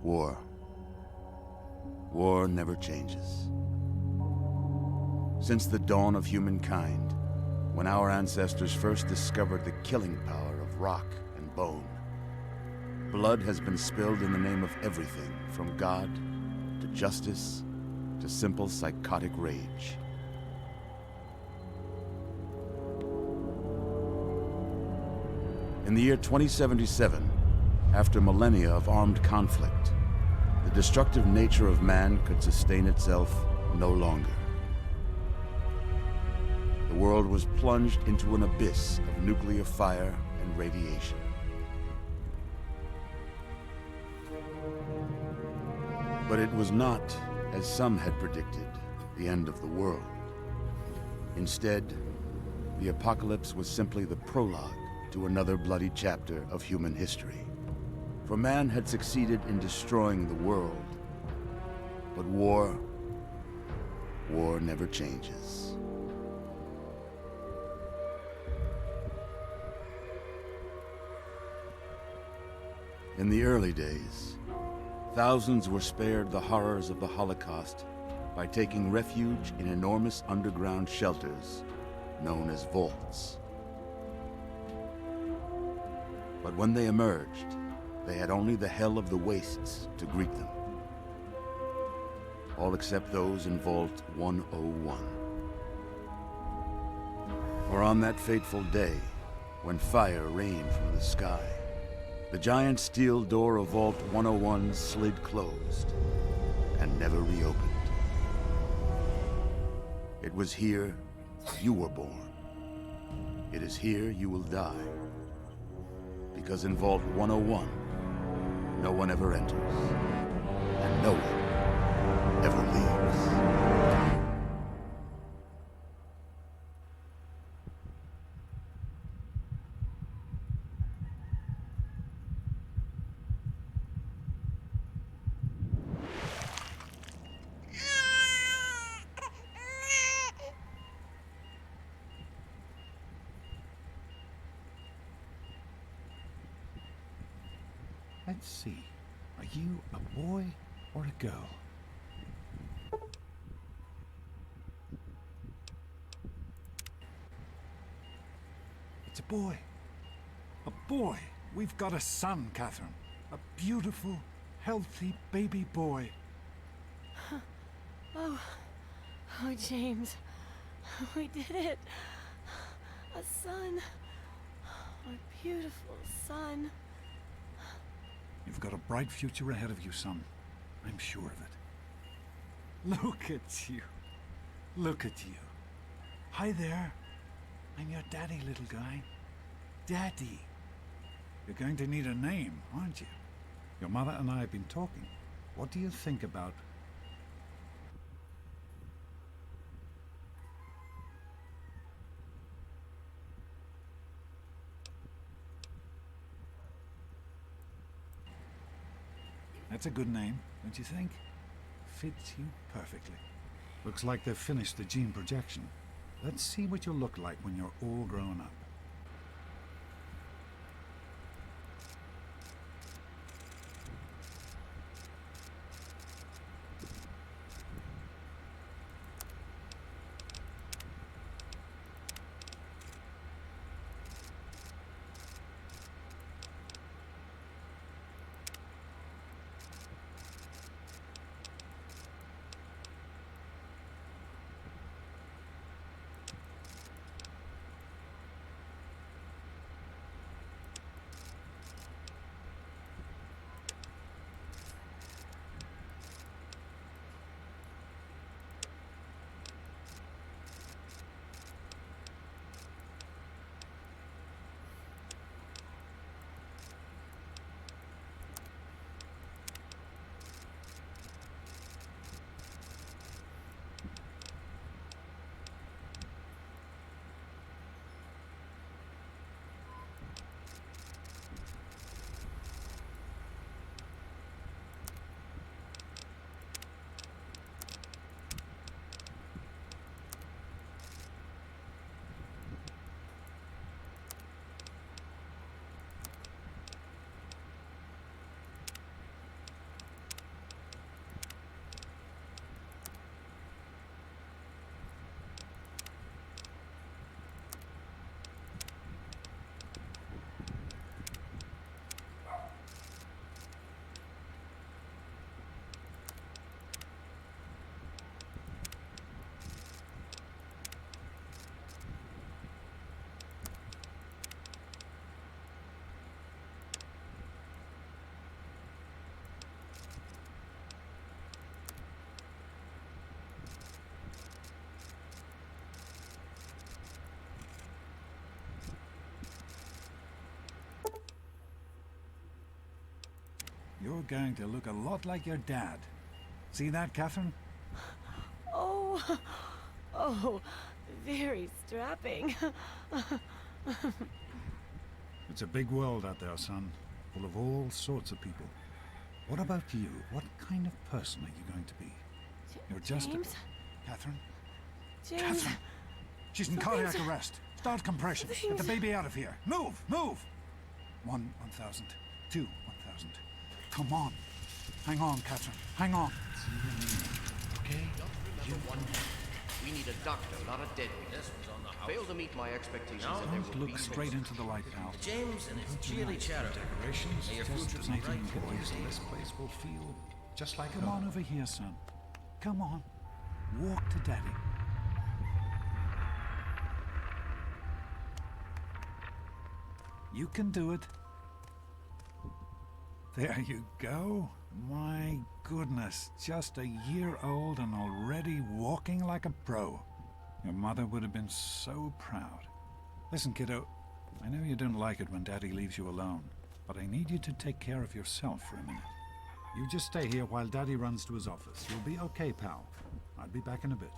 War. War never changes. Since the dawn of humankind, when our ancestors first discovered the killing power of rock and bone, blood has been spilled in the name of everything from God to justice to simple psychotic rage. In the year 2077, after millennia of armed conflict, the destructive nature of man could sustain itself no longer. The world was plunged into an abyss of nuclear fire and radiation. But it was not, as some had predicted, the end of the world. Instead, the apocalypse was simply the prologue to another bloody chapter of human history. For man had succeeded in destroying the world. But war never changes. In the early days, thousands were spared the horrors of the Holocaust by taking refuge in enormous underground shelters known as vaults. But when they emerged, they had only the hell of the wastes to greet them. All except those in Vault 101. For on that fateful day, when fire rained from the sky, the giant steel door of Vault 101 slid closed and never reopened. It was here you were born. It is here you will die. Because in Vault 101, no one ever enters, and no one ever leaves. Let's see. Are you a boy or a girl? It's a boy. A boy. We've got a son, Catherine. A beautiful, healthy baby boy. Oh, James. We did it. A son. A beautiful son. You've got a bright future ahead of you, son. I'm sure of it. Look at you. Look at you. Hi there. I'm your daddy, little guy. Daddy. You're going to need a name, aren't you? Your mother and I have been talking. What do you think about... That's a good name, don't you think? Fits you perfectly. Looks like they've finished the gene projection. Let's see what you'll look like when you're all grown up. you're going to look a lot like your dad. See that, Catherine? Oh, oh, very strapping. It's a big world out there, son, full of all sorts of people. What about you? What kind of person are you going to be? You're just James? Catherine? James? Catherine! She's in cardiac arrest. Start compressions. Get the baby out of here. Move! Move! 1,000. 2, 1,000. Come on. Hang on, Catherine. Hang on. Okay? Remember one thing. We need a doctor, not a deadbeat. This was on the house. Failed to meet my expectations, and there Don't will be look straight into the light, pal. James and his chili chatter. Decorations, May your just future be bright donating for you, goodies, and Steve. this place will feel just like Come on over here, son. Come on. Walk to Daddy. You can do it. There you go. My goodness, just a year old and already walking like a pro. Your mother would have been so proud. Listen, kiddo, I know you don't like it when Daddy leaves you alone, but I need you to take care of yourself for a minute. You just stay here while Daddy runs to his office. You'll be okay, pal. I'll be back in a bit.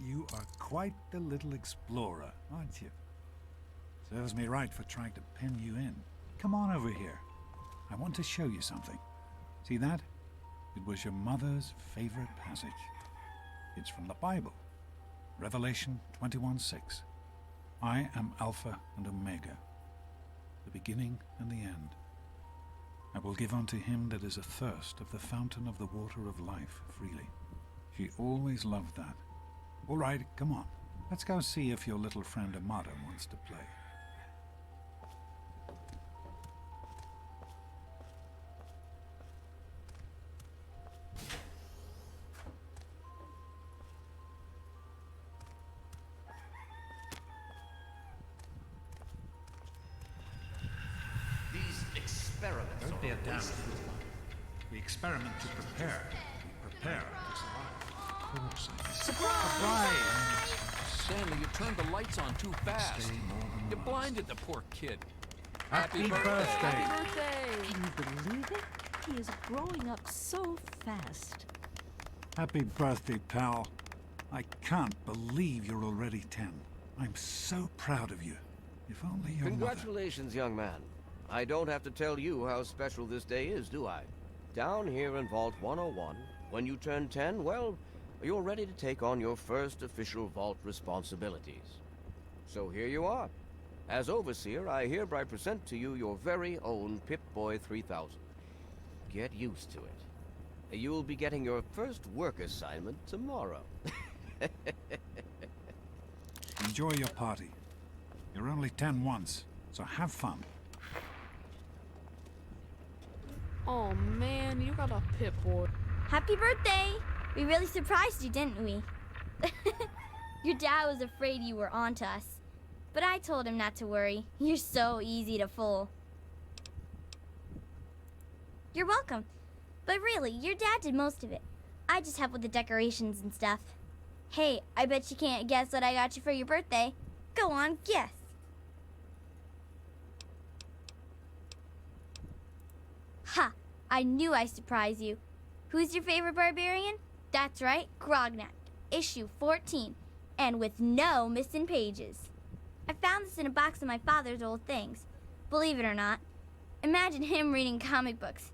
You are quite the little explorer, aren't you? Serves me right for trying to pin you in. Come on over here. I want to show you something. See that? It was your mother's favorite passage. It's from the Bible. Revelation 21:6. I am Alpha and Omega, the beginning and the end. I will give unto him that is athirst of the fountain of the water of life freely. She always loved that. All right, come on. Let's go see if your little friend Amada wants to play. These experiments Don't be a are damn wasted. fool. We experiment to prepare. We prepare to survive. Of course I Surprise! Stanley, you turned the lights on too fast. Stay more than You once. blinded the poor kid. Happy birthday! Birthday! Can you believe it? He is growing up so fast. Happy birthday, pal. I can't believe you're already 10. I'm so proud of you. If only your mother... Congratulations, young man. I don't have to tell you how special this day is, do I? Down here in Vault 101, when you turn 10, well, you're ready to take on your first official Vault responsibilities. So here you are. As Overseer, I hereby present to you your very own Pip-Boy 3000. Get used to it. You'll be getting your first work assignment tomorrow. Enjoy your party. You're only 10 once, so have fun. Oh man, you got a Pip-Boy. Happy birthday! We really surprised you, didn't we? Your dad was afraid you were onto us. But I told him not to worry. You're so easy to fool. You're welcome. But really, your dad did most of it. I just helped with the decorations and stuff. Hey, I bet you can't guess what I got you for your birthday. Go on, guess. Ha! I knew I'd surprise you. Who's your favorite barbarian? That's right, Grognak, issue 14, and with no missing pages. I found this in a box of my father's old things. Believe it or not. Imagine him reading comic books.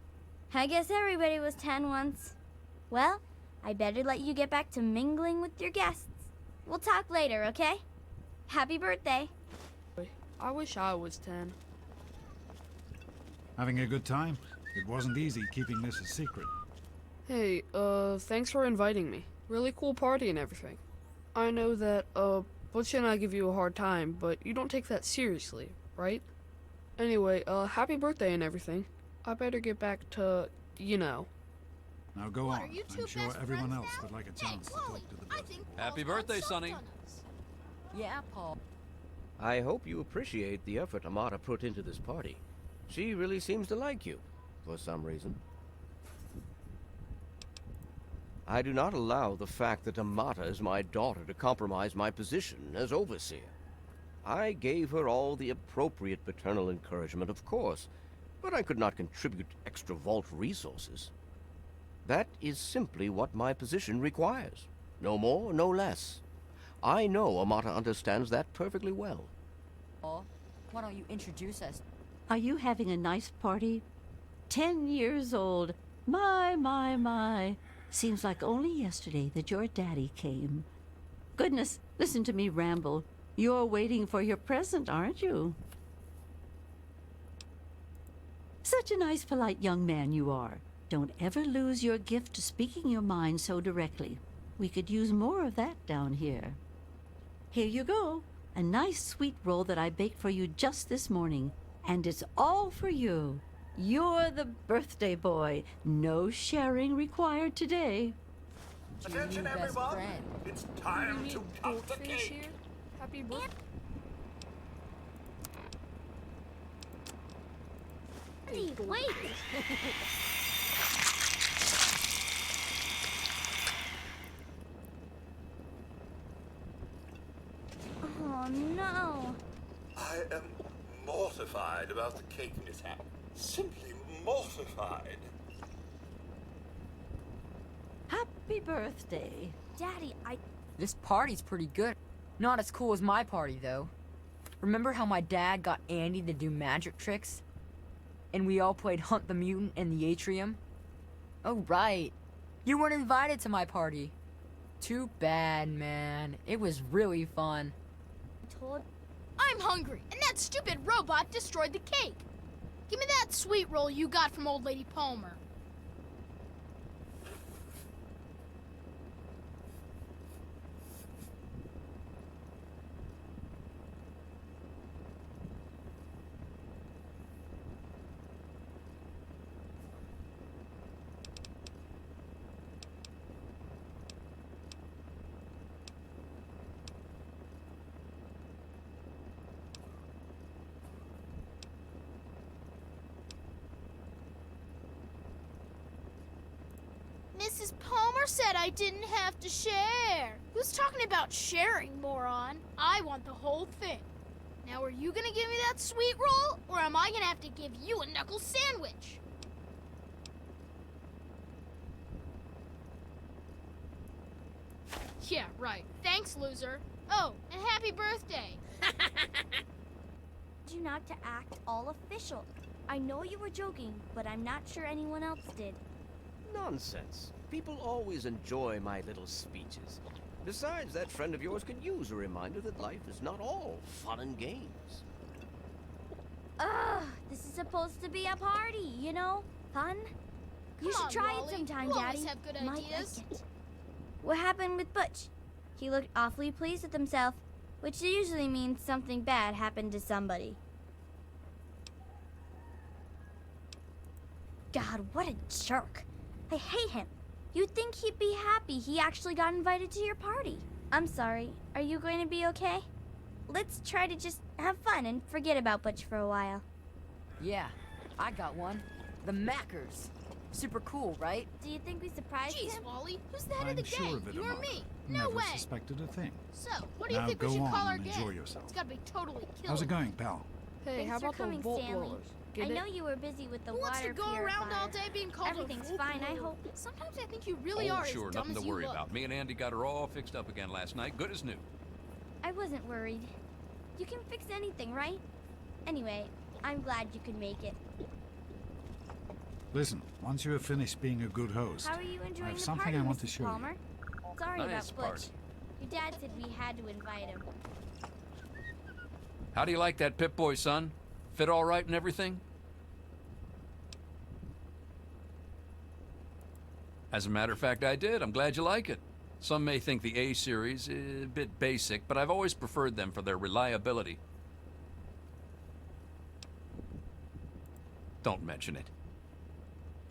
I guess everybody was 10 once. Well, I better let you get back to mingling with your guests. We'll talk later, okay? Happy birthday. I wish I was 10. Having a good time? It wasn't easy keeping this a secret. Hey, thanks for inviting me. Really cool party and everything. I know that, Butch and I give you a hard time, but you don't take that seriously, right? Anyway, happy birthday and everything. I better get back to, you know. Now go on. I'm sure everyone else would like a chance to talk to the birthday boy. Happy birthday, Sonny. Yeah, Paul. I hope you appreciate the effort Amata put into this party. She really seems to like you, for some reason. I do not allow the fact that Amata is my daughter to compromise my position as Overseer. I gave her all the appropriate paternal encouragement, of course, but I could not contribute extra Vault resources. That is simply what my position requires. No more, no less. I know Amata understands that perfectly well. Paul, why don't you introduce us? Are you having a nice party? 10 years old. My. Seems like only yesterday that your daddy came. Goodness, listen to me ramble. You're waiting for your present, aren't you? Such a nice, polite young man you are. Don't ever lose your gift to speaking your mind so directly. We could use more of that down here. Here you go. A nice sweet roll that I baked for you just this morning. And it's all for you. You're the birthday boy. No sharing required today. Attention, everyone. It's time to cut the cake. Here? Happy birthday. Andy, wait! Oh no. I am mortified about the cake mishap. Simply mortified. Happy birthday. Daddy, This party's pretty good. Not as cool as my party, though. Remember how my dad got Andy to do magic tricks? And we all played Hunt the Mutant in the atrium? Oh, right. You weren't invited to my party. Too bad, man. It was really fun. told... I'm hungry, and that stupid robot destroyed the cake. Give me that sweet roll you got from Old Lady Palmer. Mrs. Palmer said I didn't have to share. Who's talking about sharing, moron? I want the whole thing. Now, are you gonna give me that sweet roll, or am I gonna have to give you a knuckle sandwich? Yeah, right. Thanks, loser. Oh, and happy birthday. you not to act all official. I know you were joking, but I'm not sure anyone else did. Nonsense. People always enjoy my little speeches. Besides, that friend of yours could use a reminder that life is not all fun and games. Ugh, this is supposed to be a party, you know? Fun? You Come should on, try Wally. it sometime, You Daddy. always have good You might ideas. like it. What happened with Butch? He looked awfully pleased with himself, which usually means something bad happened to somebody. God, what a jerk. I hate him. You'd think he'd be happy he actually got invited to your party. I'm sorry. Are you going to be okay? Let's try to just have fun and forget about Butch for a while. Yeah, I got one. The Mackers. Super cool, right? Do you think we surprised Jeez, him? Wally, who's the head I'm of the sure gang? of it, You or Amata. me? No Never way. suspected a thing. So, what do you Now think we go should on call our and gang? enjoy yourself. It's gotta be totally killer. How's it going, pal? Hey, Thanks how for about coming, the bolt Stanley. rollers? I Get know it? you were busy with the Who wants water to go around all purifier. day being called Everything's a fine, I fool? hope. Sometimes I think you really Oh, are sure, as dumb nothing as to you worry look. about. Me and Andy got her all fixed up again last night, good as new. I wasn't worried. You can fix anything, right? Anyway, I'm glad you could make it. Listen, once you have finished being a good host, How are you I enjoying have the something party, I want to Mrs. show you. Palmer? Sorry Nice about Butch. party. Your dad said we had to invite him. How do you like that Pip-Boy, son? Fit all right and everything? As a matter of fact, I did. I'm glad you like it. Some may think the A series is a bit basic, but I've always preferred them for their reliability. Don't mention it.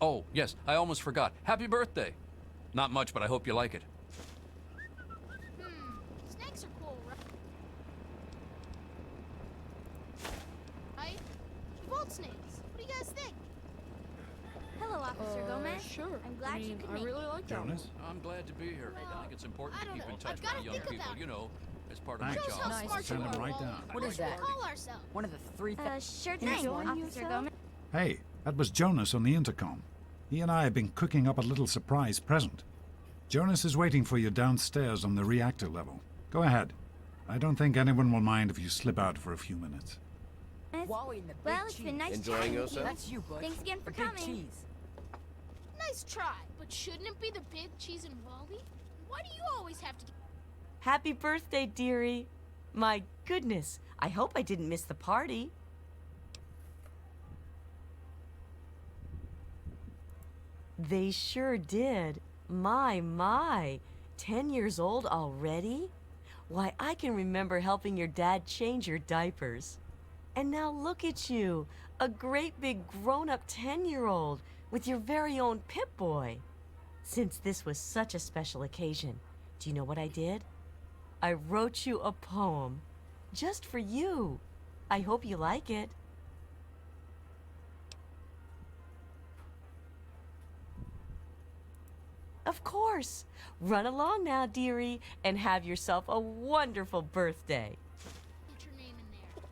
Oh, yes, I almost forgot. Happy birthday. Not much, but I hope you like it. Snakes are cool, right? Right? Vault snakes. What do you guys think? Hello, Officer Gomez. Sure. I'm glad you could I make really it. like that one. Jonas? I'm glad to be here. I think it's important I to don't keep in know. touch I've gotta with the young think people, about it. you know, as part of Thanks. my Shows job. how Nice. smart Send you them are, right Wally. down. What is that? Call ourselves. One of the three Sure Enjoying thing, Officer yourself? Gomez. Hey, that was Jonas on the intercom. He and I have been cooking up a little surprise present. Jonas is waiting for you downstairs on the reactor level. Go ahead. I don't think anyone will mind if you slip out for a few minutes. Wally and the big Well, it's cheese. been nice Enjoying chatting with yourself? you. That's you, Butch. Thanks again for the big coming. cheese. Nice try, but shouldn't it be the big cheese and Wally? Why do you always have to get... Happy birthday, dearie. My goodness, I hope I didn't miss the party. They sure did. My. 10 years old already? Why, I can remember helping your dad change your diapers. And now look at you, a great big grown-up 10-year-old with your very own Pip-Boy. Since this was such a special occasion, do you know what I did? I wrote you a poem, just for you. I hope you like it. Of course. Run along now, dearie, and have yourself a wonderful birthday. Get your name in there.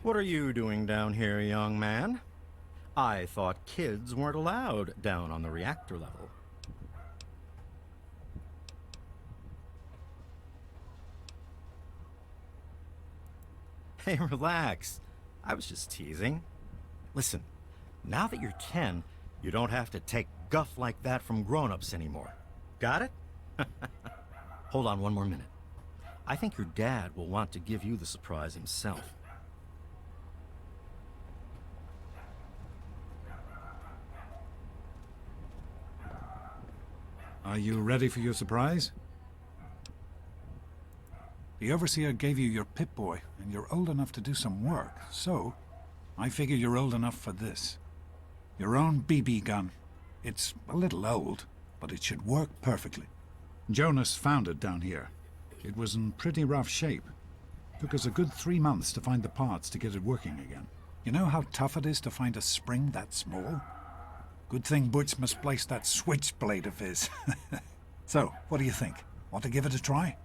What are you doing down here, young man? I thought kids weren't allowed down on the reactor level. Hey, relax. I was just teasing. Listen, now that you're 10, you don't have to take guff like that from grown-ups anymore. Got it? Hold on one more minute. I think your dad will want to give you the surprise himself. Are you ready for your surprise? The Overseer gave you your Pip-Boy, and you're old enough to do some work, so I figure you're old enough for this. Your own BB gun. It's a little old, but it should work perfectly. Jonas found it down here. It was in pretty rough shape. Took us a good 3 months to find the parts to get it working again. You know how tough it is to find a spring that small? Good thing Butch misplaced that switchblade of his. So, what do you think? Want to give it a try?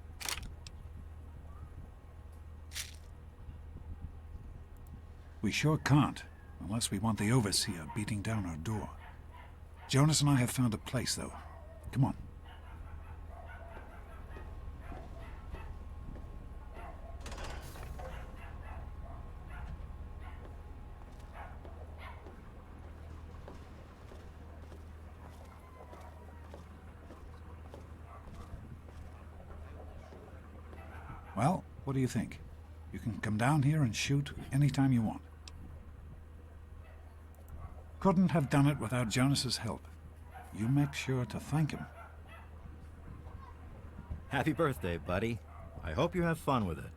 We sure can't, unless we want the Overseer beating down our door. Jonas and I have found a place, though. Come on. Well, what do you think? You can come down here and shoot anytime you want. Couldn't have done it without Jonas's help. You make sure to thank him. Happy birthday, buddy. I hope you have fun with it.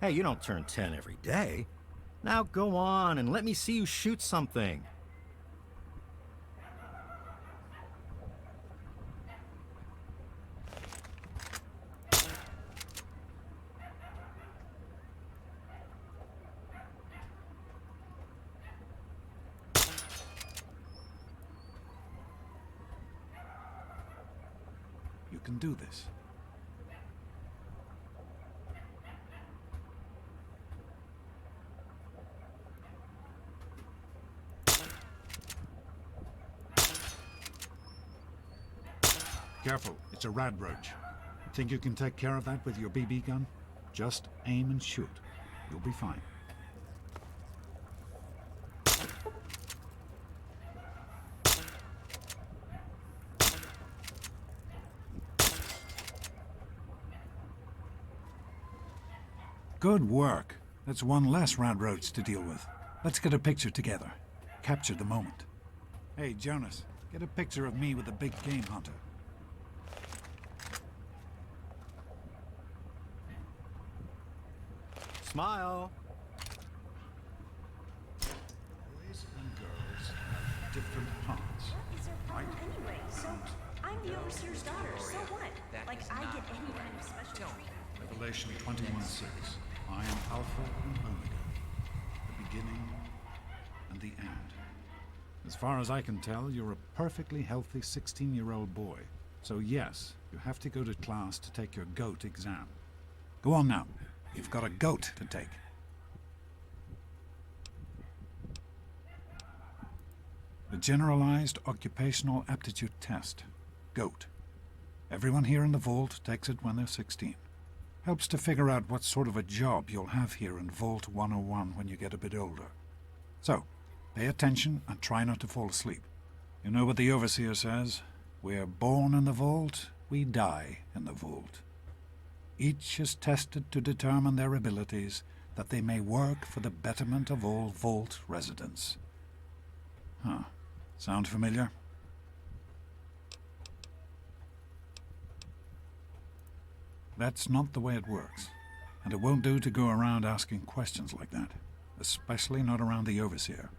Hey, you don't turn 10 every day. Now go on and let me see you shoot something. You can do this. Careful, it's a rad roach. Think you can take care of that with your BB gun? Just aim and shoot. You'll be fine. Good work. That's one less rad roach to deal with. Let's get a picture together. Capture the moment. Hey, Jonas, get a picture of me with a big game hunter. Smile. Boys and girls have different hearts. What is her problem anyway? So, I'm the Overseer's daughter, so what? Like, I get any kind of special treatment. Revelation 21:6. I am Alpha and Omega, the beginning and the end. As far as I can tell, you're a perfectly healthy 16-year-old boy. So yes, you have to go to class to take your GOAT exam. Go on now. You've got a GOAT to take. The Generalized Occupational Aptitude Test, GOAT. Everyone here in the Vault takes it when they're 16. Helps to figure out what sort of a job you'll have here in Vault 101 when you get a bit older. So, pay attention and try not to fall asleep. You know what the Overseer says? We're born in the Vault, we die in the Vault. Each is tested to determine their abilities, that they may work for the betterment of all Vault residents. Huh. Sound familiar? That's not the way it works, and it won't do to go around asking questions like that, especially not around the Overseer.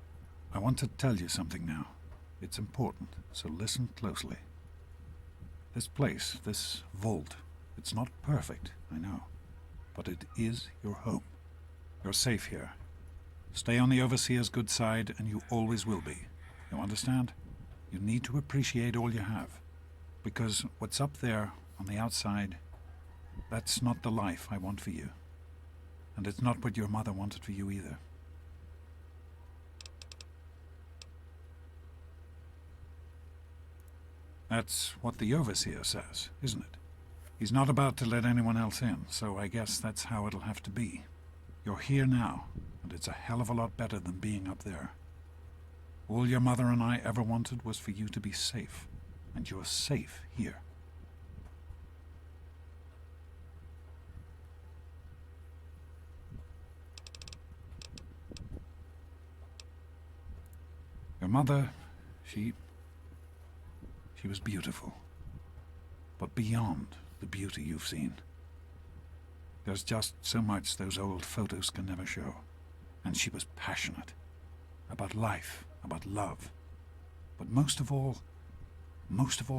I want to tell you something now. It's important, so listen closely. This place, this vault, it's not perfect, I know, but it is your home. You're safe here. Stay on the Overseer's good side, and you always will be. You understand? You need to appreciate all you have, because what's up there on the outside, that's not the life I want for you. And it's not what your mother wanted for you either. That's what the Overseer says, isn't it? He's not about to let anyone else in, so I guess that's how it'll have to be. You're here now, and it's a hell of a lot better than being up there. All your mother and I ever wanted was for you to be safe, and you're safe here. Your mother, she was beautiful, but beyond the beauty you've seen. There's just so much those old photos can never show. And she was passionate about life, about love. But most of all,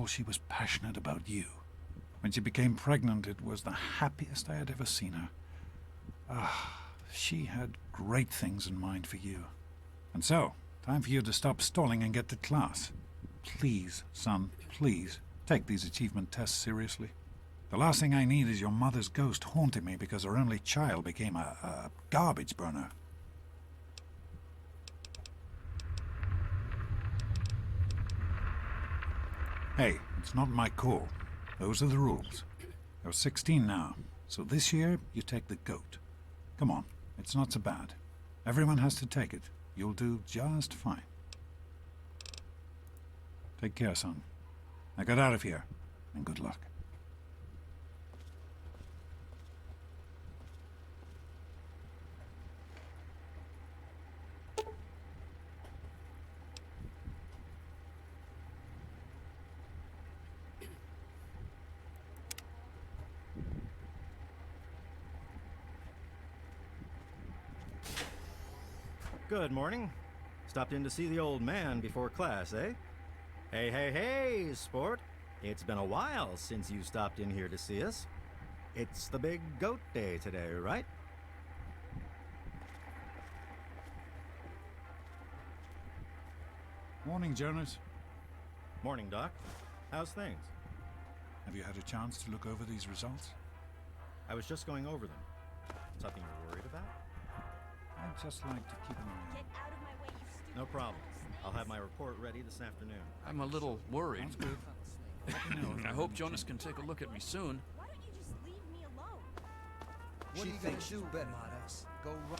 she was passionate about you. When she became pregnant, it was the happiest I had ever seen her. She had great things in mind for you. And so, time for you to stop stalling and get to class. Please, son, please, take these achievement tests seriously. The last thing I need is your mother's ghost haunting me because her only child became a garbage burner. Hey, it's not my call. Those are the rules. You're 16 now, so this year you take the goat. Come on, it's not so bad. Everyone has to take it. You'll do just fine. Take care, son. Now get out of here, and good luck. Good morning. Stopped in to see the old man before class, eh? Hey, hey, hey, sport. It's been a while since you stopped in here to see us. It's the big goat day today, right? Morning, Jonas. Morning, Doc. How's things? Have you had a chance to look over these results? I was just going over them. Something you're worried about? I'd just like to keep an eye on Get out of my way, you stupid. No problem. I'll have my report ready this afternoon. I'm a little worried. Sounds good. I hope Jonas can take a look at me soon. Why don't you just leave me alone? What do you gonna do, Betmadas? Go run.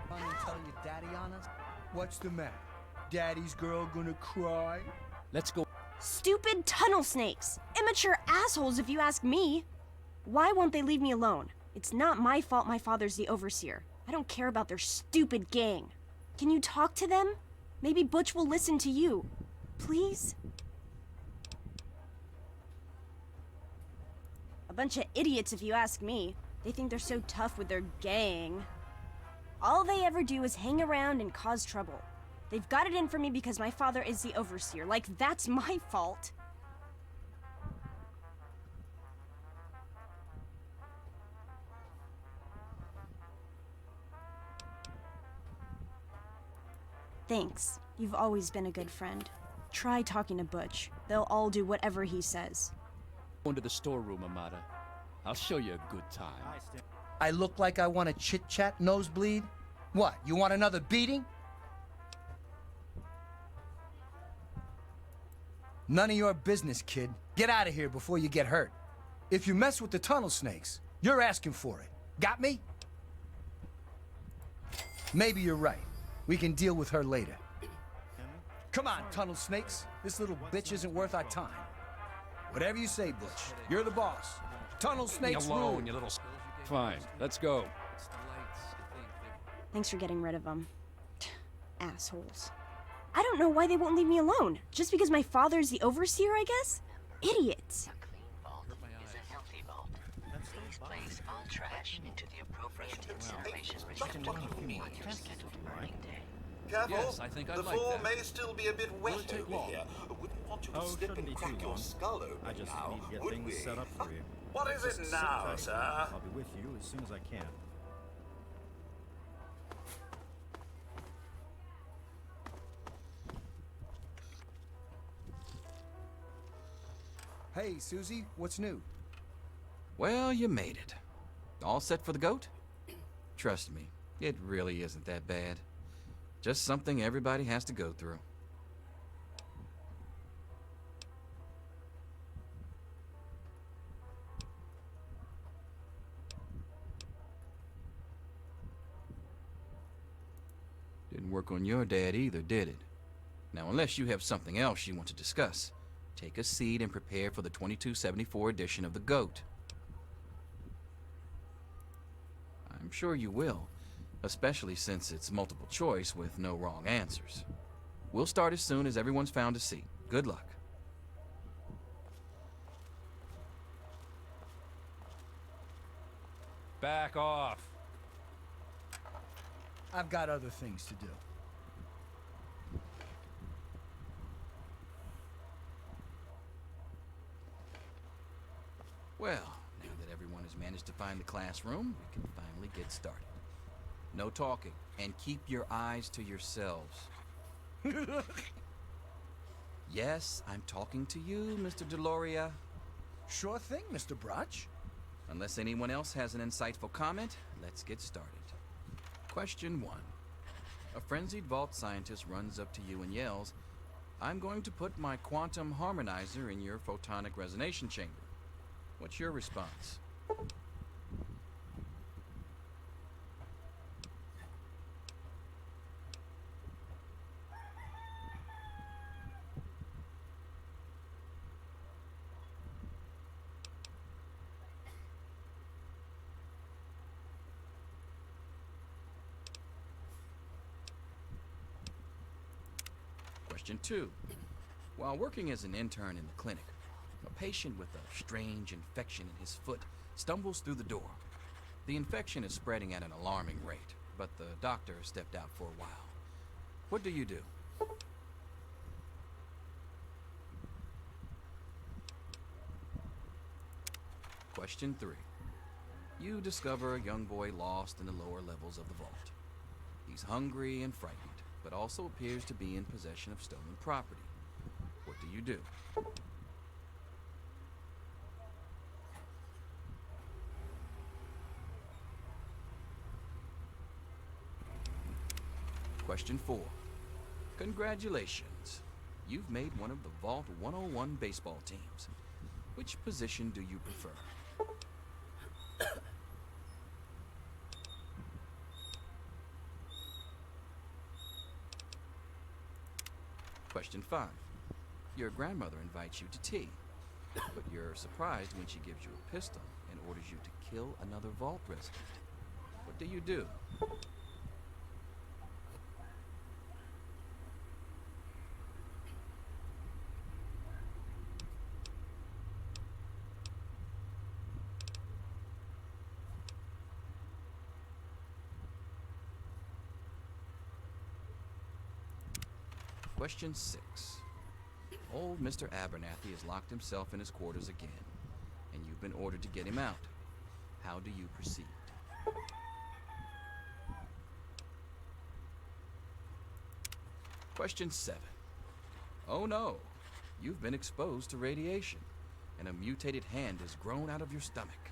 Run and tell your daddy on us? What's the matter? Daddy's girl gonna cry? Let's go. Stupid tunnel snakes! Immature assholes, if you ask me! Why won't they leave me alone? It's not my fault my father's the overseer. I don't care about their stupid gang. Can you talk to them? Maybe Butch will listen to you. Please? A bunch of idiots, if you ask me. They think they're so tough with their gang. All they ever do is hang around and cause trouble. They've got it in for me because my father is the overseer. Like, that's my fault. Thanks. You've always been a good friend. Try talking to Butch. They'll all do whatever he says. Go into the storeroom, Amata. I'll show you a good time. I look like I want to chit-chat, nosebleed? What, you want another beating? None of your business, kid. Get out of here before you get hurt. If you mess with the tunnel snakes, you're asking for it. Got me? Maybe you're right. We can deal with her later. Come on, tunnel snakes. This little bitch isn't worth our time. Whatever you say, Butch. You're the boss. Tunnel snakes rule. Alone, you little. Fine, let's go. Thanks for getting rid of them. Assholes. I don't know why they won't leave me alone. Just because my father's the overseer, I guess? Idiots. Place all trash into the appropriate incineration receptacle scheduled for burning day. Careful. Yes, I think I'd the like floor that. may still be a bit wet Will it take over long? here. Wouldn't want you to Oh, slip shouldn't and be crack too your long. skull open I just now, need to get would things we? set up for you. What is Just it sit now, tight. sir? I'll be with you as soon as I can. Hey, Susie, what's new? Well, you made it. All set for the goat? Trust me, it really isn't that bad. Just something everybody has to go through. Didn't work on your dad either, did it? Now, unless you have something else you want to discuss, take a seat and prepare for the 2274 edition of the GOAT. I'm sure you will, especially since it's multiple choice with no wrong answers. We'll start as soon as everyone's found a seat. Good luck. Back off. I've got other things to do. Well, now that everyone has managed to find the classroom, we can finally get started. No talking, and keep your eyes to yourselves. Yes, I'm talking to you, Mr. Deloria. Sure thing, Mr. Brotch. Unless anyone else has an insightful comment, let's get started. Question 1. A frenzied vault scientist runs up to you and yells, "I'm going to put my quantum harmonizer in your photonic resonation chamber." What's your response? Question 2. While working as an intern in the clinic, a patient with a strange infection in his foot stumbles through the door. The infection is spreading at an alarming rate, but the doctor stepped out for a while. What do you do? Question 3. You discover a young boy lost in the lower levels of the vault. He's hungry and frightened, but also appears to be in possession of stolen property. What do you do? Question 4. Congratulations. You've made one of the Vault 101 baseball teams. Which position do you prefer? Question 5. Your grandmother invites you to tea, but you're surprised when she gives you a pistol and orders you to kill another vault resident. What do you do? Question 6. Old Mr. Abernathy has locked himself in his quarters again, and you've been ordered to get him out. How do you proceed? Question 7. Oh no, you've been exposed to radiation, and a mutated hand has grown out of your stomach.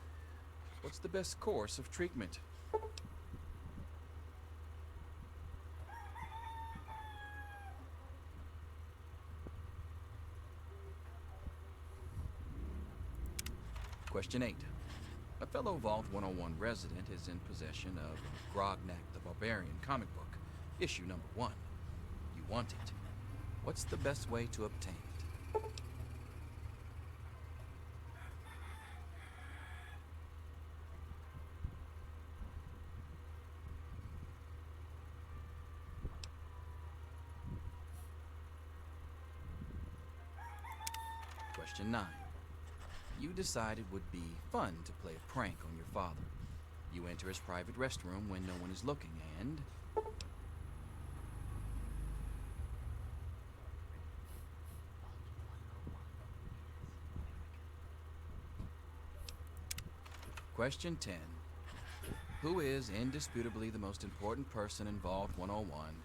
What's the best course of treatment? Question 8. A fellow Vault 101 resident is in possession of Grognak the Barbarian comic book, issue number 1. You want it. What's the best way to obtain it? Question 9. You decide it would be fun to play a prank on your father. You enter his private restroom when no one is looking and... Question 10. Who is indisputably the most important person in Vault 101?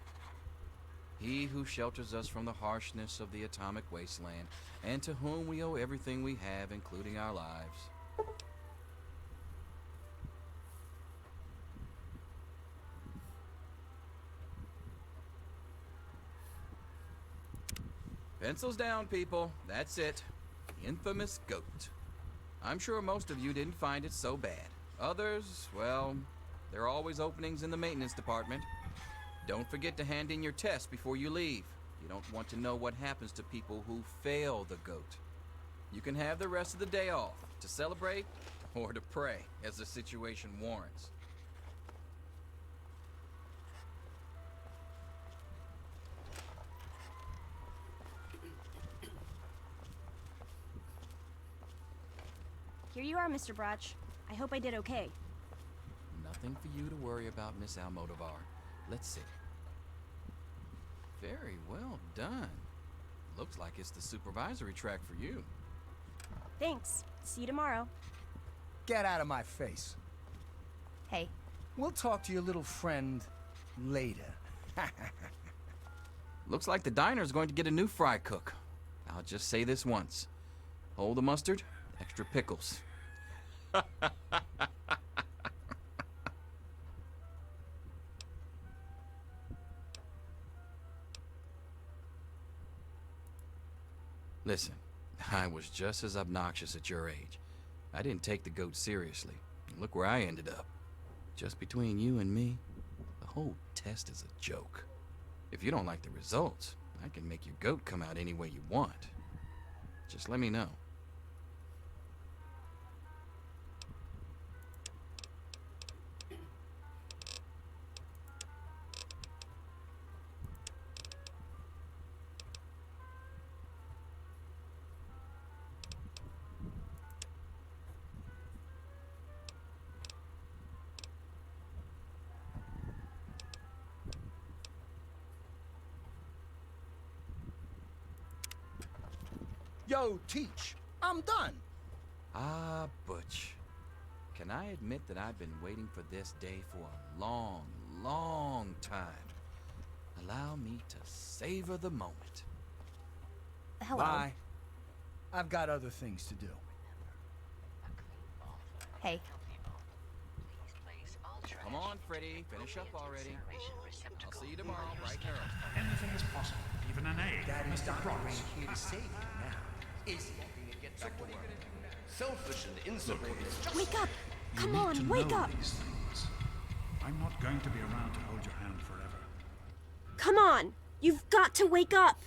He who shelters us from the harshness of the atomic wasteland, and to whom we owe everything we have, including our lives. Pencils down, people. That's it. The infamous goat. I'm sure most of you didn't find it so bad. Others, well, there are always openings in the maintenance department. Don't forget to hand in your test before you leave. You don't want to know what happens to people who fail the goat. You can have the rest of the day off to celebrate or to pray as the situation warrants. Here you are, Mr. Brotch. I hope I did okay. Nothing for you to worry about, Miss Almodovar. Let's see. Very well done. Looks like it's the supervisory track for you. Thanks. See you tomorrow. Get out of my face. Hey. We'll talk to your little friend later. Looks like the diner's going to get a new fry cook. I'll just say this once. Hold the mustard, extra pickles. Listen, I was just as obnoxious at your age. I didn't take the goat seriously. Look where I ended up. Just between you and me, the whole test is a joke. If you don't like the results, I can make your goat come out any way you want. Just let me know. Yo, Teach, I'm done. Ah, Butch. Can I admit that I've been waiting for this day for a long, long time? Allow me to savor the moment. Hello. Bye. I've got other things to do. Hey. Come on, Freddy. Finish up already. I'll see you tomorrow, bright and early. Anything is possible, even an egg. Daddy's Mr. Brotch. here to save you now. Is get back to work. Selfish and insubordinate. Wake up! You Come need on, to wake know up! these things. I'm not going to be around to hold your hand forever. Come on! You've got to wake up!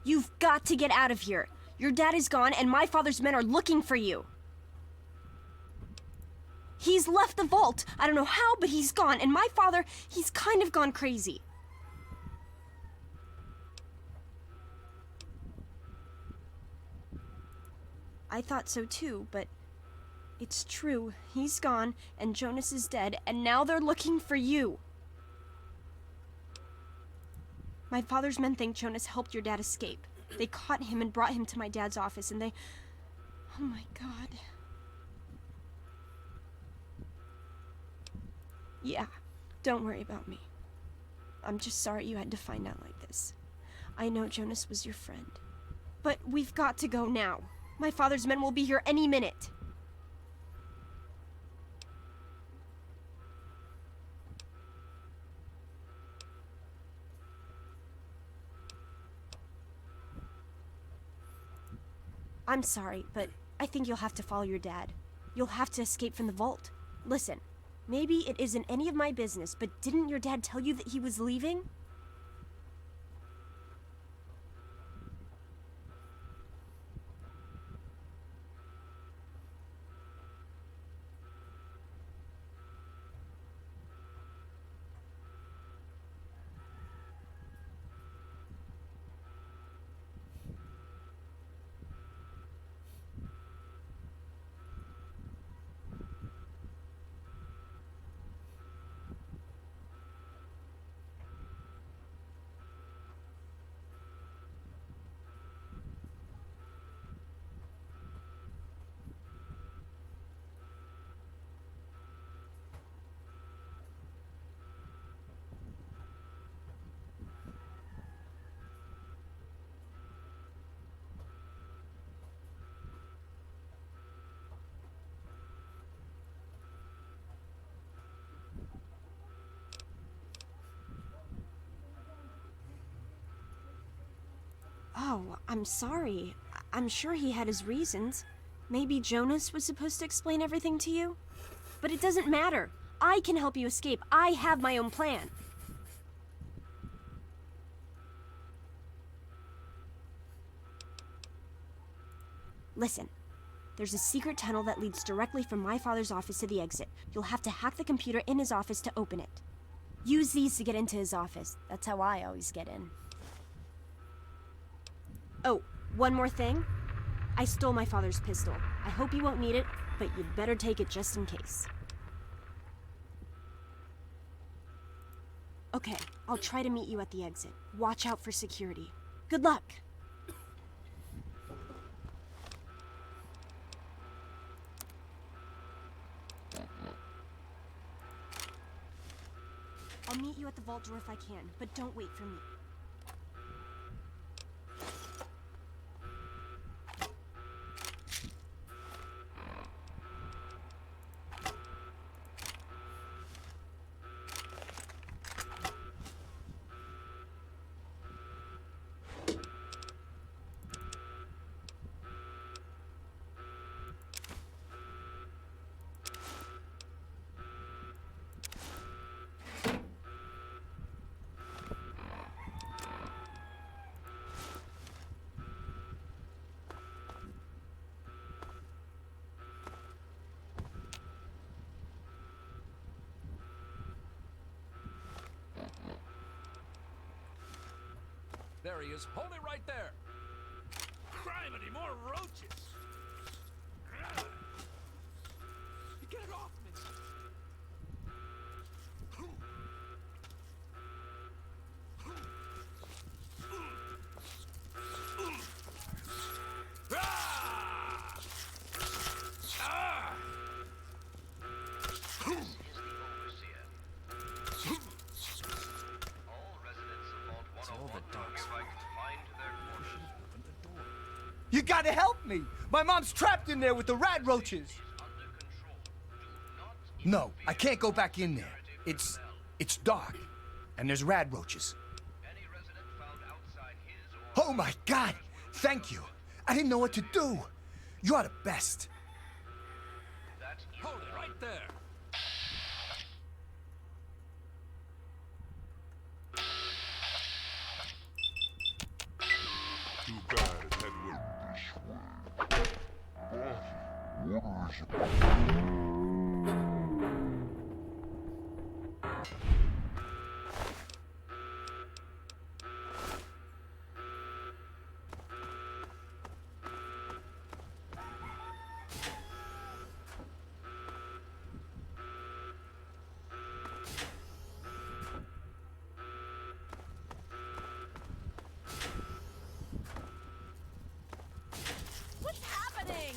You've got to get out of here. Your dad is gone, and my father's men are looking for you. He's left the vault. I don't know how, but he's gone, and my father, he's kind of gone crazy. I thought so too, but it's true. He's gone, and Jonas is dead, and now they're looking for you. My father's men think Jonas helped your dad escape. They caught him and brought him to my dad's office, and they... Oh my God. Yeah, don't worry about me. I'm just sorry you had to find out like this. I know Jonas was your friend. But we've got to go now. My father's men will be here any minute. I'm sorry, but I think you'll have to follow your dad. You'll have to escape from the vault. Listen, maybe it isn't any of my business, but didn't your dad tell you that he was leaving? Oh, I'm sorry. I'm sure he had his reasons. Maybe Jonas was supposed to explain everything to you? But it doesn't matter. I can help you escape. I have my own plan. Listen. There's a secret tunnel that leads directly from my father's office to the exit. You'll have to hack the computer in his office to open it. Use these to get into his office. That's how I always get in. Oh, one more thing. I stole my father's pistol. I hope you won't need it, but you'd better take it just in case. Okay, I'll try to meet you at the exit. Watch out for security. Good luck! I'll meet you at the vault door if I can, but don't wait for me. There he is. Hold it right there. Criminy, more roaches! Get it off me. You gotta help me! My mom's trapped in there with the rat roaches! No, I can't go back in there. It's dark, and there's rat roaches. Oh my God! Thank you! I didn't know what to do! You're the best! Hold it right there. Too bad it had went this way. What's happening?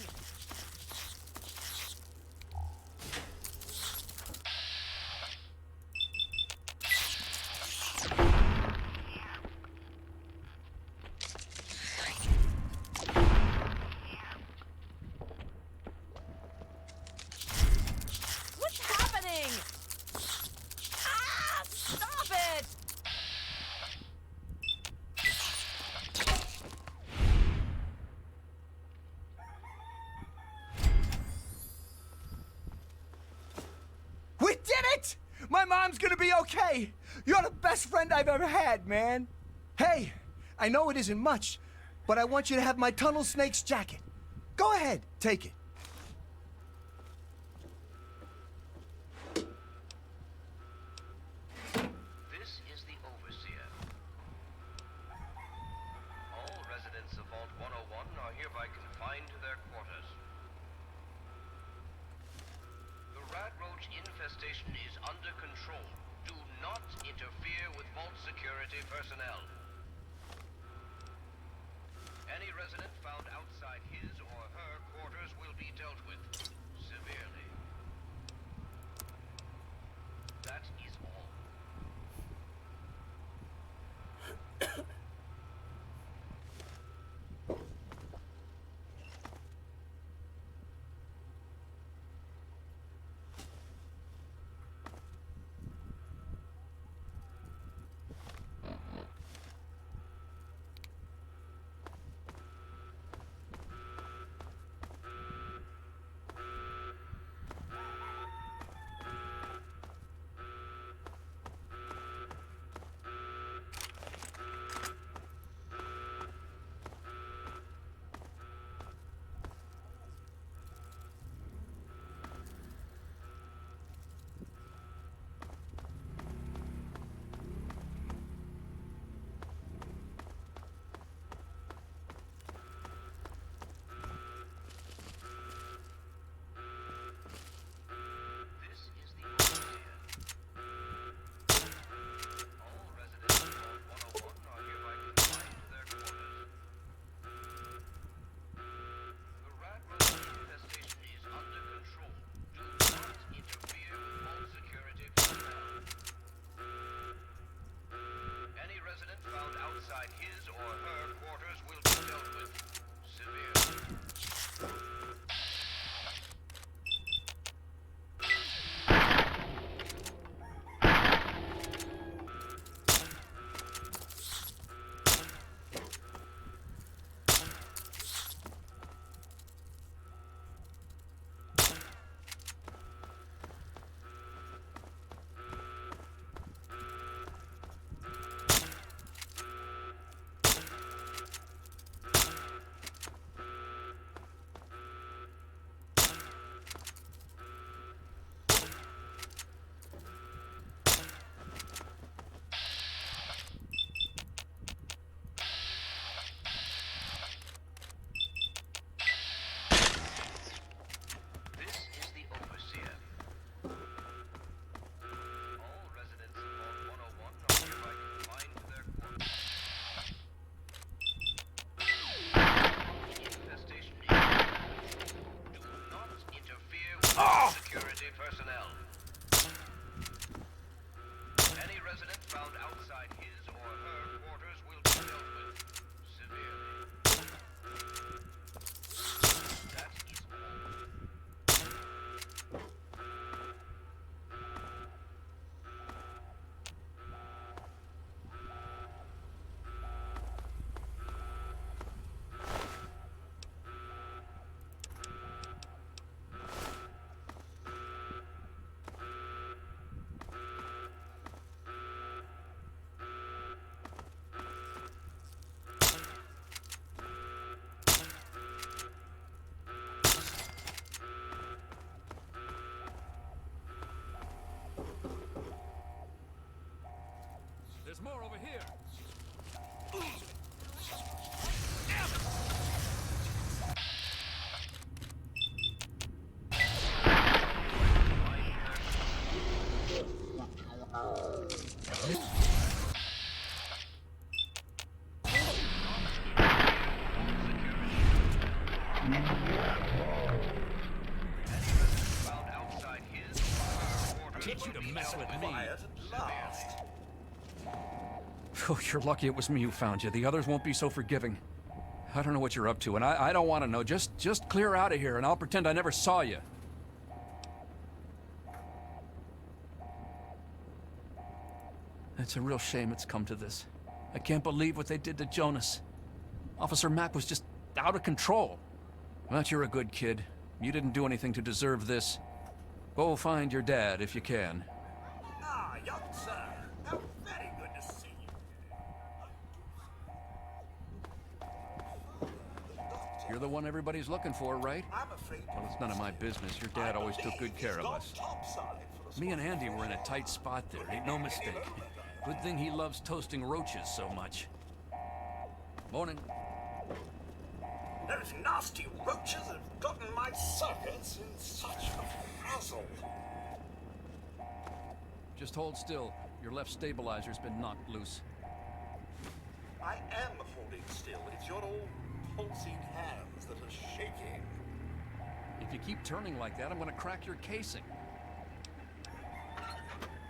What's happening? Ah! Stop it! We did it! My mom's gonna be okay! You're the best friend I've ever had, man! Hey, I know it isn't much, but I want you to have my Tunnel Snakes jacket. Go ahead, take it. This is the Overseer. All residents of Vault 101 are hereby confined to their quarters. The rat roach infestation is under control. Do not interfere with Vault security personnel. Any resident found outside his or her quarters will be Oh, you're lucky it was me who found you. The others won't be so forgiving. I don't know what you're up to, and I don't want to know. Just clear out of here, and I'll pretend I never saw you. It's a real shame it's come to this. I can't believe what they did to Jonas. Officer Mack was just out of control. But you're a good kid. You didn't do anything to deserve this. Go find your dad if you can. Ah, young sir. How very good to see you. You're the one everybody's looking for, right? I'm afraid. Well, it's none of my business. Your dad always took good care of us. Me and Andy were in a tight spot there, ain't no mistake. Good thing he loves toasting roaches so much. Morning. Those nasty roaches have gotten my circuits in such a frazzle. Just hold still. Your left stabilizer's been knocked loose. I am holding still. It's your old pulsing hands that are shaking. If you keep turning like that, I'm gonna crack your casing.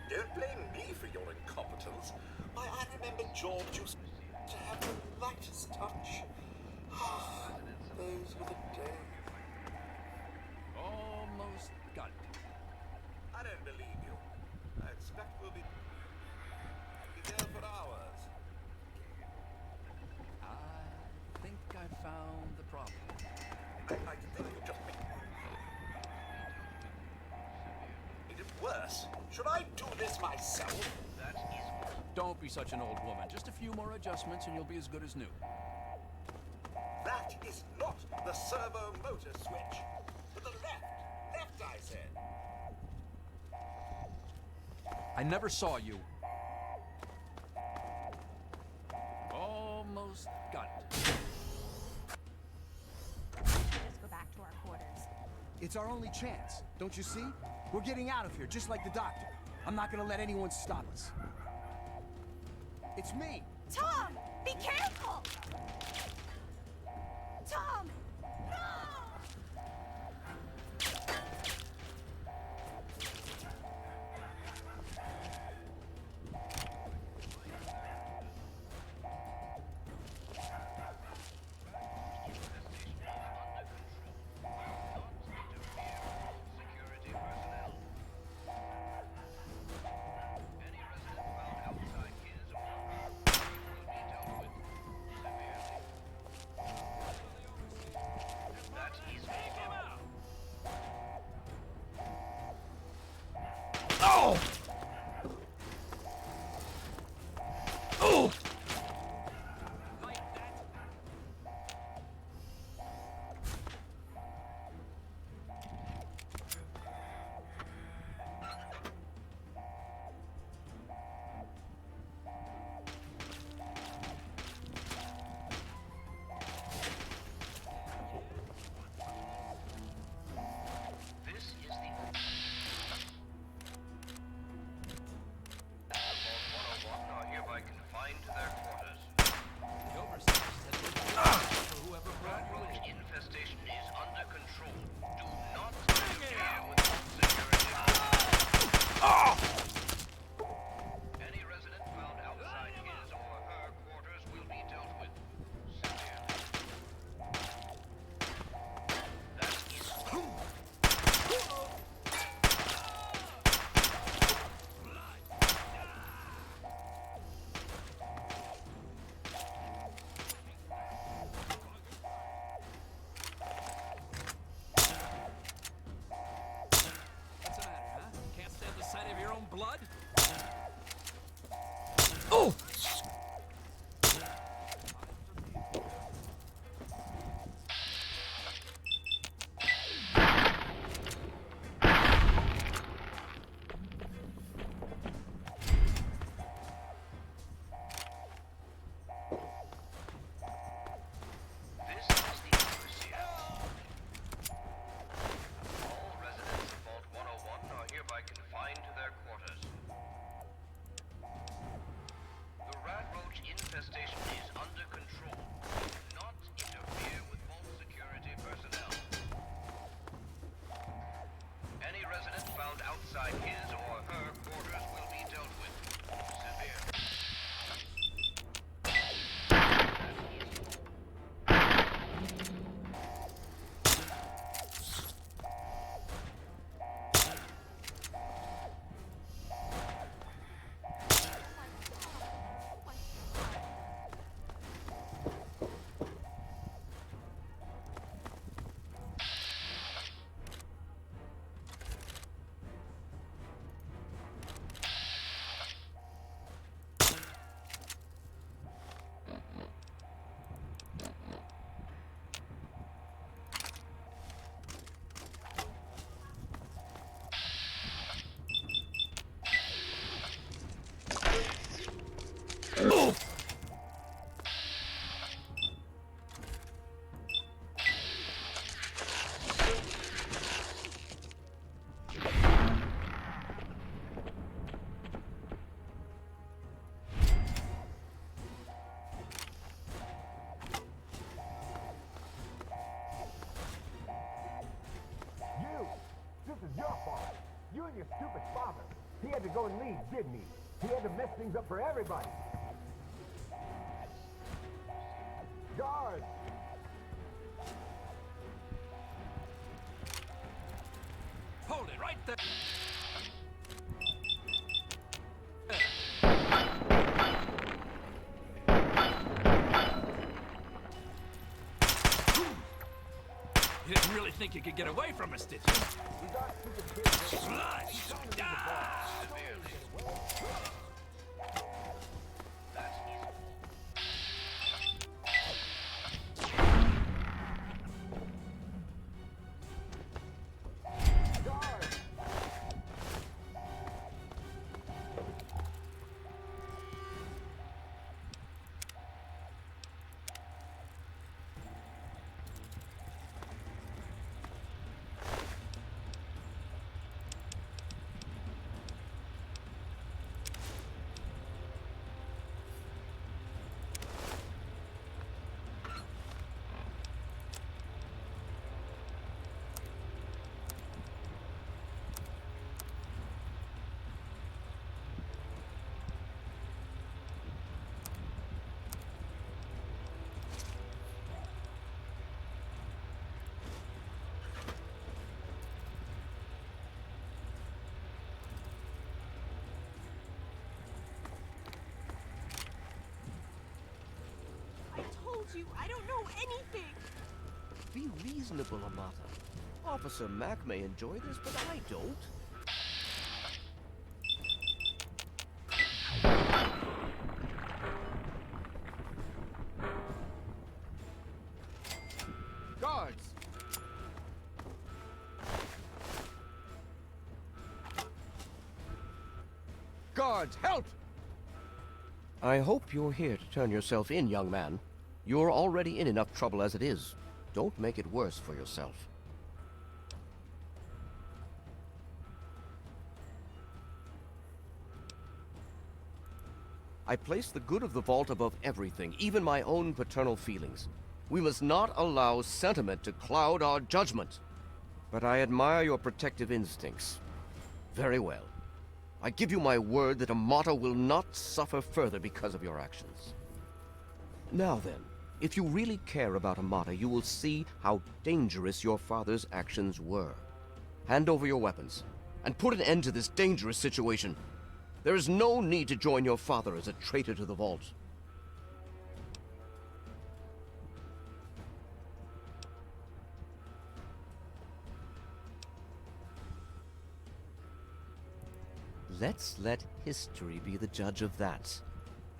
Don't blame me for your incompetence. Why, I remember George used to have the lightest touch. Those were the days. Almost got it. I don't believe you. I expect we'll be there for hours. I think I found the problem. I think you just made it worse. Should I do this myself? Don't be such an old woman. Just a few more adjustments and you'll be as good as new. That is not the servo motor switch. To the left. Left, I said. I never saw you. Almost got it. Let's go back to our quarters. It's our only chance, don't you see? We're getting out of here, just like the doctor. I'm not gonna let anyone stop us. It's me! Tom! Be careful! Tom! blowing leads, didn't he? He had to mess things up for everybody. Guards! Hold it right there. You didn't really think you could get away from us, did you? Slush! Ah! You, I don't know anything. Be reasonable, Amata. Officer Mack may enjoy this, but I don't. Guards! Guards, help! I hope you're here to turn yourself in, young man. You're already in enough trouble as it is. Don't make it worse for yourself. I place the good of the vault above everything, even my own paternal feelings. We must not allow sentiment to cloud our judgment. But I admire your protective instincts. Very well. I give you my word that Amata will not suffer further because of your actions. Now then, if you really care about Amata, you will see how dangerous your father's actions were. Hand over your weapons, and put an end to this dangerous situation. There is no need to join your father as a traitor to the vault. Let's let history be the judge of that.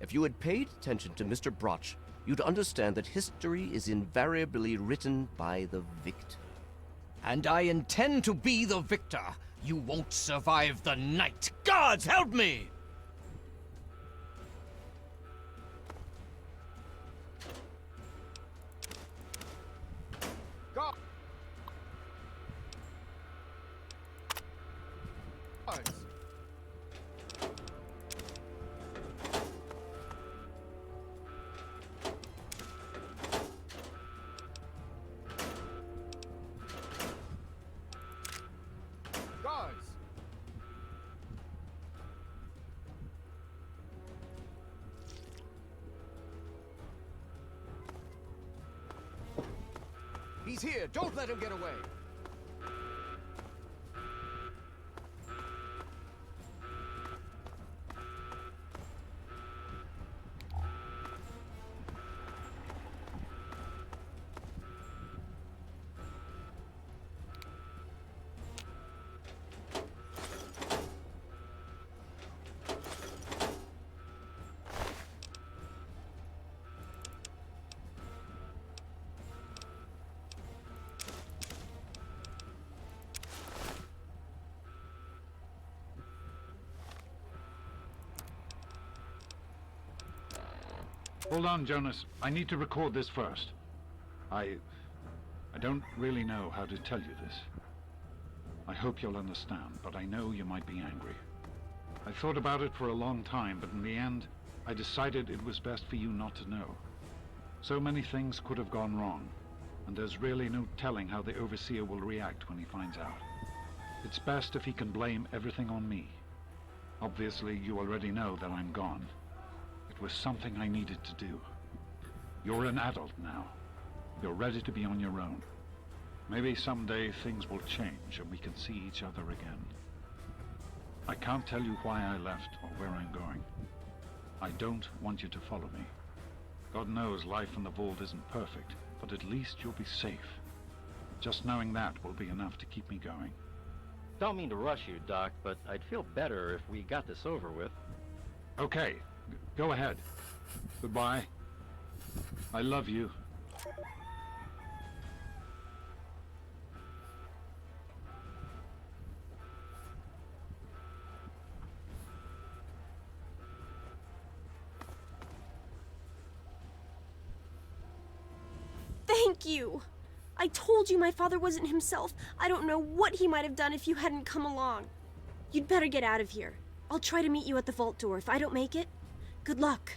If you had paid attention to Mr. Broch, you'd understand that history is invariably written by the victor. And I intend to be the victor. You won't survive the night. Guards, help me! Guards! He's here! Don't let him get away! Hold on, Jonas. I need to record this first. I don't really know how to tell you this. I hope you'll understand, but I know you might be angry. I thought about it for a long time, but in the end, I decided it was best for you not to know. So many things could have gone wrong, and there's really no telling how the Overseer will react when he finds out. It's best if he can blame everything on me. Obviously, you already know that I'm gone. It was something I needed to do. You're an adult now. You're ready to be on your own. Maybe someday things will change and we can see each other again. I can't tell you why I left or where I'm going. I don't want you to follow me. God knows life in the vault isn't perfect, but at least you'll be safe. Just knowing that will be enough to keep me going. Don't mean to rush you, Doc, but I'd feel better if we got this over with. Okay, go ahead. Goodbye. I love you. Thank you! I told you my father wasn't himself. I don't know what he might have done if you hadn't come along. You'd better get out of here. I'll try to meet you at the vault door. If I don't make it, good luck.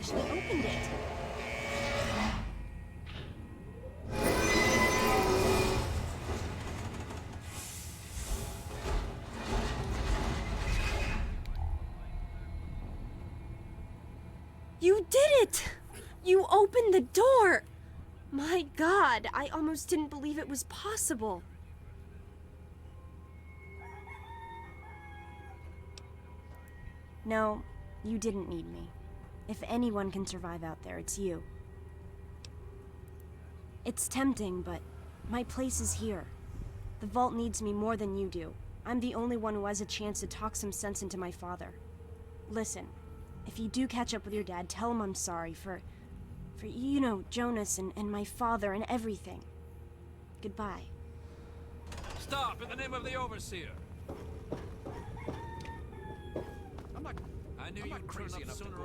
actually opened it. You did it! You opened the door! My God, I almost didn't believe it was possible. No, you didn't need me. If anyone can survive out there, it's you. It's tempting, but my place is here. The vault needs me more than you do. I'm the only one who has a chance to talk some sense into my father. Listen, if you do catch up with your dad, tell him I'm sorry for you know, Jonas and my father and everything. Goodbye. Stop, in the name of the Overseer! I knew you'd turn up sooner